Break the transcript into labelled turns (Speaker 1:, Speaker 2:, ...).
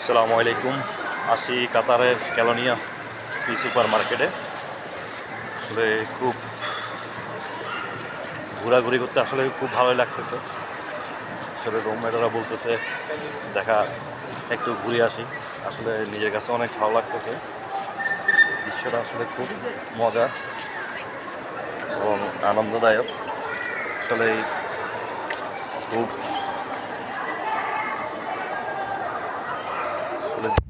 Speaker 1: আসসালামু আলাইকুম। আসি কাতারের ক্যালোনিয়া ফি সুপার মার্কেটে। আসলে খুব ঘোরাঘুরি করতে আসলে খুব ভালোই লাগতেছে। আসলে রুমমেটরা বলতেছে দেখা একটু ঘুরে আসি। আসলে নিজের কাছে অনেক ভালো লাগতেছে। দৃশ্যটা আসলে খুব মজা এবং আনন্দদায়ক। আসলে খুব আসলে